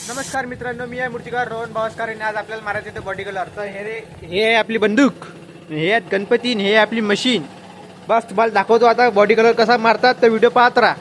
नमस्कार मित्रांनो, मी आहे मूर्तिकार रोहन भावस्कर आणि आज आपल्याला मारायचं ते बॉडी कलर. तर हे आहे आपली बंदूक, हे आहेत गणपती, हे आहे आपली मशीन. बस तुम्हाला दाखवतो आता बॉडी कलर कसा मारतात, तर व्हिडिओ पाहत राहा.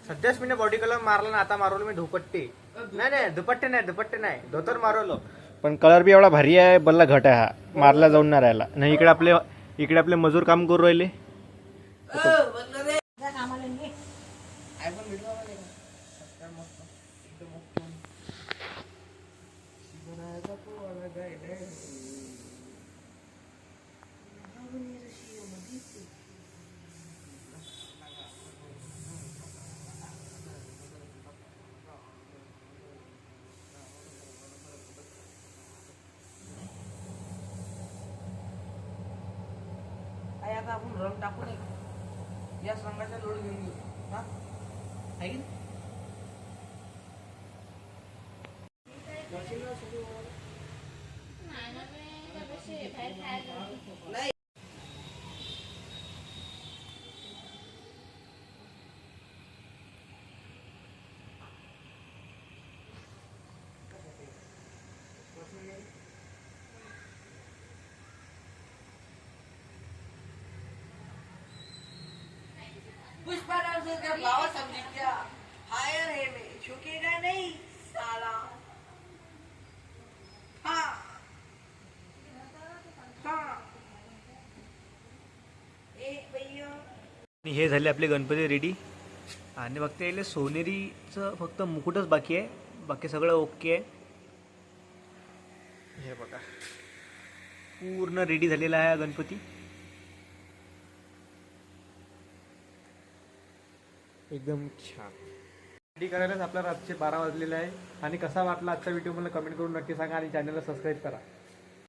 सध्याच मी बॉडी कलर मारला ना, आता मारवलो मी धुपट्टी. नाही दुपट्टे नाही धोतर मारवलो. पण कलर बी एवढा भारी आहे, बल्ला घट आहे हा, मारला जाऊन नाही राहिला. नाही इकडे आपले मजूर काम करू राहिले. आता आपण रंग टाकू नये, याच रंगाचा लोड घेऊन घेऊ. हा आहे की नाही? पुष्पा डांस का बाबा समझी क्या? हायर है में झुकेगा नहीं साला. हाँ हाँ ए भैया. हे झाले आपले गणपती रेडी. आणि फक्त याला सोनेरीचं फक्त मुकुटच बाकी आहे, बाकी सगळं ओके आहे. हे बघा पूर्ण रेडी झालेला आहे गणपती. एकदम छान रेडी करायलाच आपला रातचे 12 वाजलेले आहे. आणि कसा वाटला आजचा व्हिडिओ मला कमेंट करून नक्की सांगा आणि चॅनलला सबस्क्राईब करा.